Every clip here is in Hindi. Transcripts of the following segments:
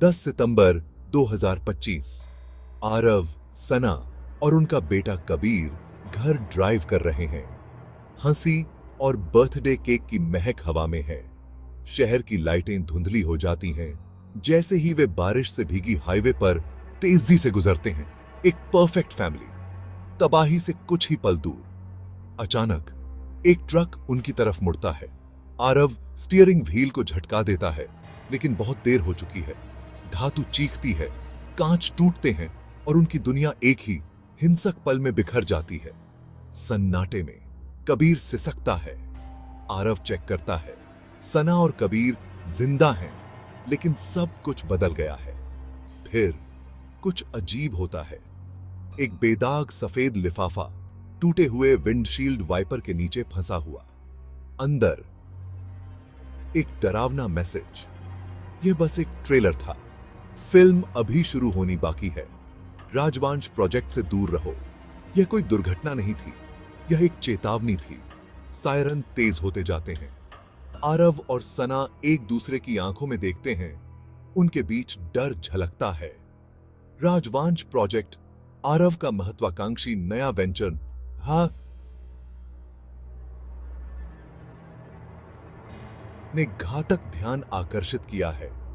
10 सितंबर 2025। आरव, सना और उनका बेटा कबीर घर ड्राइव कर रहे हैं। हंसी और बर्थडे केक की महक हवा में है। शहर की लाइटें धुंधली हो जाती हैं जैसे ही वे बारिश से भीगी हाईवे पर तेजी से गुजरते हैं। एक परफेक्ट फैमिली, तबाही से कुछ ही पल दूर। अचानक एक ट्रक उनकी तरफ मुड़ता है। आरव स्टीयरिंग व्हील को झटका देता है, लेकिन बहुत देर हो चुकी है। धातु चीखती है, कांच टूटते हैं और उनकी दुनिया एक ही हिंसक पल में बिखर जाती है। सन्नाटे में कबीर सिसकता है। आरव चेक करता है, सना और कबीर जिंदा हैं, लेकिन सब कुछ बदल गया है। फिर कुछ अजीब होता है। एक बेदाग सफेद लिफाफा टूटे हुए विंडशील्ड वाइपर के नीचे फंसा हुआ। अंदर एक डरावना मैसेज। यह बस एक ट्रेलर था। फिल्म अभी शुरू होनी बाकी है। राजवंश प्रोजेक्ट से दूर रहो। यह कोई दुर्घटना नहीं थी, यह एक चेतावनी थी। सायरन तेज होते जाते हैं। आरव और सना एक दूसरे की आंखों में देखते हैं। उनके बीच डर झलकता है। राजवंश प्रोजेक्ट, आरव का महत्वाकांक्षी नया वेंचर, हाँ, ने घातक ध्यान आकर्षित किया है।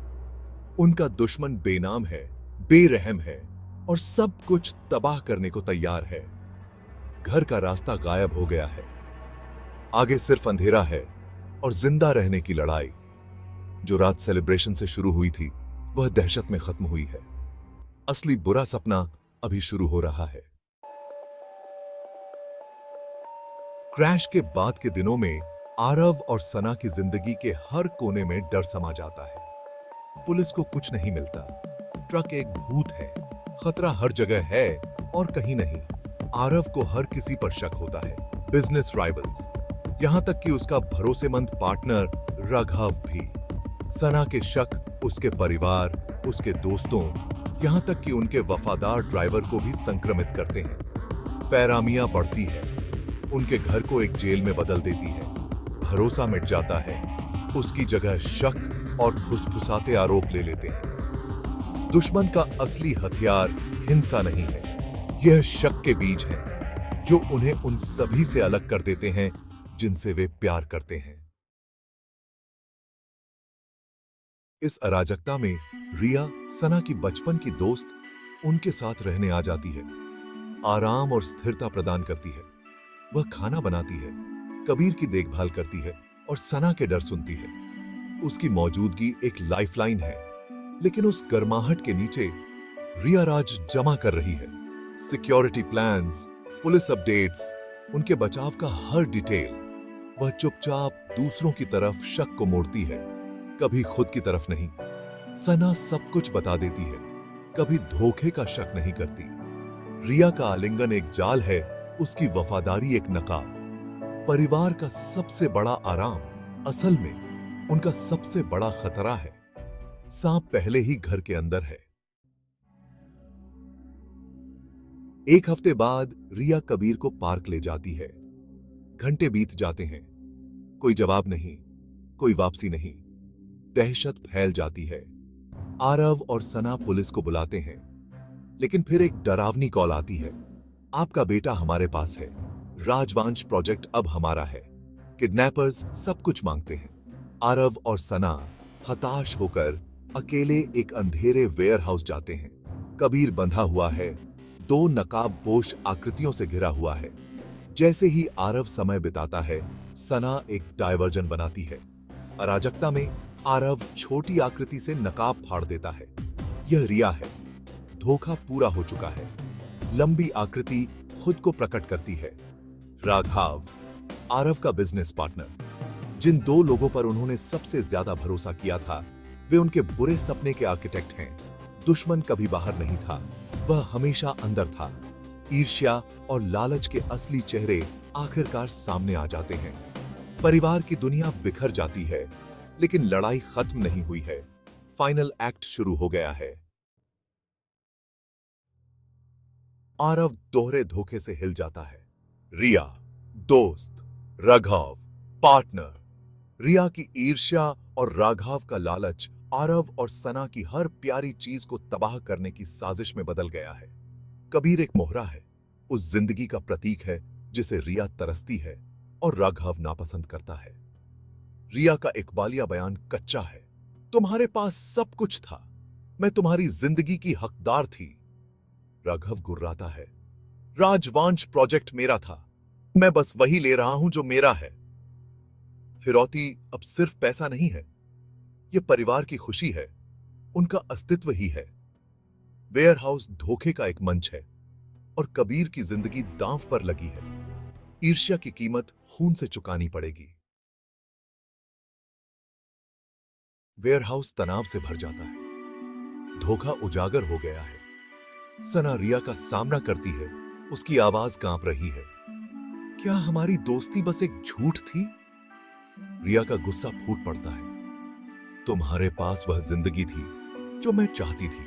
उनका दुश्मन बेनाम है, बेरहम है और सब कुछ तबाह करने को तैयार है। घर का रास्ता गायब हो गया है। आगे सिर्फ अंधेरा है और जिंदा रहने की लड़ाई। जो रात सेलिब्रेशन से शुरू हुई थी, वह दहशत में खत्म हुई है। असली बुरा सपना अभी शुरू हो रहा है। क्रैश के बाद के दिनों में आरव और सना की जिंदगी के हर कोने में डर समा जाता है। पुलिस को कुछ नहीं मिलता। ट्रक एक भूत है। खतरा हर जगह है और कहीं नहीं। आरव को हर किसी पर शक होता है। बिजनेस राइवल्स, यहां तक कि उसका भरोसेमंद पार्टनर राघव भी। सना के शक उसके परिवार, उसके दोस्तों, यहां तक कि उनके वफादार ड्राइवर को भी संक्रमित करते हैं। पैरामियां बढ़ती है, उनके घर को एक जेल में बदल देती है। भरोसा मिट जाता है। उसकी जगह शक और फुसफुसाते आरोप ले लेते हैं। दुश्मन का असली हथियार हिंसा नहीं है, यह शक के बीज है जो उन्हें उन सभी से अलग कर देते हैं जिनसे वे प्यार करते हैं। इस अराजकता में रिया, सना की बचपन की दोस्त, उनके साथ रहने आ जाती है। आराम और स्थिरता प्रदान करती है। वह खाना बनाती है, कबीर की देखभाल करती है और सना के डर सुनती है। उसकी मौजूदगी एक लाइफलाइन है, लेकिन उस गर्माहट के नीचे रिया राज जमा कर रही है। सिक्योरिटी प्लान्स, पुलिस अपडेट्स, उनके बचाव का हर डिटेल। वह चुपचाप दूसरों की तरफ शक को मोड़ती है, कभी खुद की तरफ नहीं। सना सब कुछ बता देती है, कभी धोखे का शक नहीं करती। रिया का आलिंगन एक जाल है, उसकी वफादारी एक नकाब। परिवार का सबसे बड़ा आराम असल में उनका सबसे बड़ा खतरा है। सांप पहले ही घर के अंदर है। एक हफ्ते बाद रिया कबीर को पार्क ले जाती है। घंटे बीत जाते हैं, कोई जवाब नहीं, कोई वापसी नहीं। दहशत फैल जाती है। आरव और सना पुलिस को बुलाते हैं, लेकिन फिर एक डरावनी कॉल आती है। आपका बेटा हमारे पास है। राजवंश प्रोजेक्ट अब हमारा है। किडनैपर्स सब कुछ मांगते हैं। आरव और सना हताश होकर अकेले एक अंधेरे वेयरहाउस जाते हैं। कबीर बंधा हुआ है, दो नकाबपोश आकृतियों से घिरा हुआ है। जैसे ही आरव समय बिताता है, सना एक डायवर्जन बनाती है। अराजकता में आरव छोटी आकृति से नकाब फाड़ देता है। यह रिया है। धोखा पूरा हो चुका है। लंबी आकृति खुद को प्रकट करती है। राघव, आरव का बिजनेस पार्टनर। जिन दो लोगों पर उन्होंने सबसे ज्यादा भरोसा किया था, वे उनके बुरे सपने के आर्किटेक्ट हैं। दुश्मन कभी बाहर नहीं था, वह हमेशा अंदर था। ईर्ष्या और लालच के असली चेहरे आखिरकार सामने आ जाते हैं। परिवार की दुनिया बिखर जाती है, लेकिन लड़ाई खत्म नहीं हुई है। फाइनल एक्ट शुरू हो गया है। आरव दोहरे धोखे से हिल जाता है। रिया, दोस्त, राघव, पार्टनर। रिया की ईर्ष्या और राघव का लालच आरव और सना की हर प्यारी चीज को तबाह करने की साजिश में बदल गया है। कबीर एक मोहरा है, उस जिंदगी का प्रतीक है जिसे रिया तरसती है और राघव नापसंद करता है। रिया का इकबालिया बयान कच्चा है, तुम्हारे पास सब कुछ था, मैं तुम्हारी जिंदगी की हकदार थी। राघव गुर्राता है, राजवांश प्रोजेक्ट मेरा था, मैं बस वही ले रहा हूं जो मेरा है। फिरौती अब सिर्फ पैसा नहीं है, यह परिवार की खुशी है, उनका अस्तित्व ही है। वेयरहाउस धोखे का एक मंच है और कबीर की जिंदगी दांव पर लगी है। ईर्ष्या की कीमत खून से चुकानी पड़ेगी। वेयरहाउस तनाव से भर जाता है, धोखा उजागर हो गया है। सना रिया का सामना करती है, उसकी आवाज कांप रही है। क्या हमारी दोस्ती बस एक झूठ थी? रिया का गुस्सा फूट पड़ता है। तुम्हारे पास वह जिंदगी थी जो मैं चाहती थी,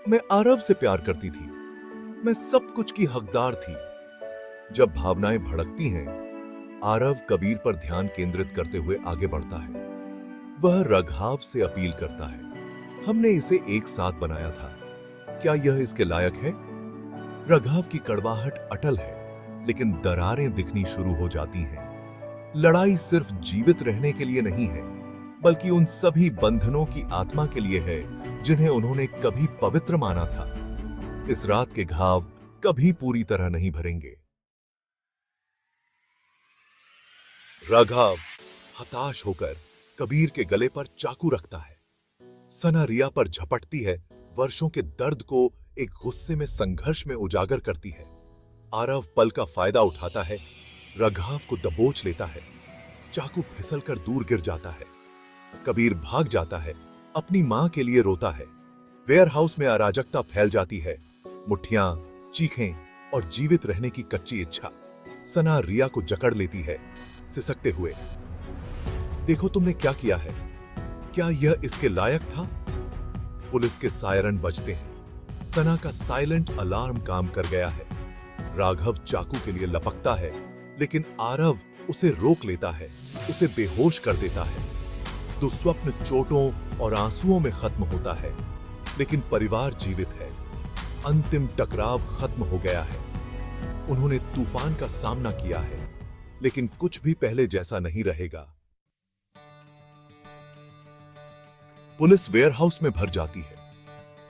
मैं आरव से प्यार करती थी, मैं सब कुछ की हकदार थी। जब भावनाएं भड़कती हैं, आरव कबीर पर ध्यान केंद्रित करते हुए आगे बढ़ता है। वह राघव से अपील करता है, हमने इसे एक साथ बनाया था, क्या यह इसके लायक है? राघव की कड़वाहट अटल है, लेकिन दरारें दिखनी शुरू हो जाती हैं। लड़ाई सिर्फ जीवित रहने के लिए नहीं है, बल्कि उन सभी बंधनों की आत्मा के लिए है जिन्हें उन्होंने कभी पवित्र माना था। इस रात के घाव कभी पूरी तरह नहीं भरेंगे। राघव हताश होकर कबीर के गले पर चाकू रखता है। सना रिया पर झपटती है, वर्षों के दर्द को एक गुस्से में संघर्ष में उजागर करती है। आरव पल का फायदा उठाता है, राघव को दबोच लेता है। चाकू फिसलकर दूर गिर जाता है। कबीर भाग जाता है, अपनी मां के लिए रोता है। वेयरहाउस में अराजकता फैल जाती है, मुट्ठियां, चीखें और जीवित रहने की कच्ची इच्छा। सना रिया को जकड़ लेती है, सिसकते हुए, देखो तुमने क्या किया है, क्या यह इसके लायक था? पुलिस के सायरन बजते हैं। सना का साइलेंट अलार्म काम कर गया है। राघव चाकू के लिए लपकता है, लेकिन आरव उसे रोक लेता है, उसे बेहोश कर देता है। दुस्वप्न चोटों और आंसुओं में खत्म होता है, लेकिन परिवार जीवित है। अंतिम टकराव खत्म हो गया है। उन्होंने तूफान का सामना किया है, लेकिन कुछ भी पहले जैसा नहीं रहेगा। पुलिस वेयरहाउस में भर जाती है।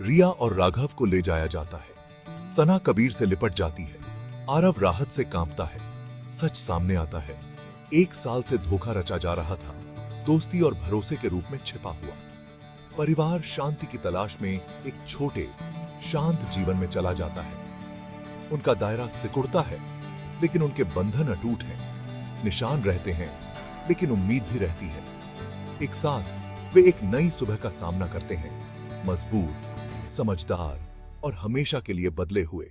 रिया और राघव को ले जाया जाता है। सना कबीर से लिपट जाती है। आरव राहत से कांपता है। सच सामने आता है, 1 साल से धोखा रचा जा रहा था, दोस्ती और भरोसे के रूप में छिपा हुआ। परिवार शांति की तलाश में एक छोटे शांत जीवन में चला जाता है। उनका दायरा सिकुड़ता है, लेकिन उनके बंधन अटूट हैं। निशान रहते हैं, लेकिन उम्मीद भी रहती है। एक साथ वे एक नई सुबह का सामना करते हैं, मजबूत, समझदार और हमेशा के लिए बदले हुए।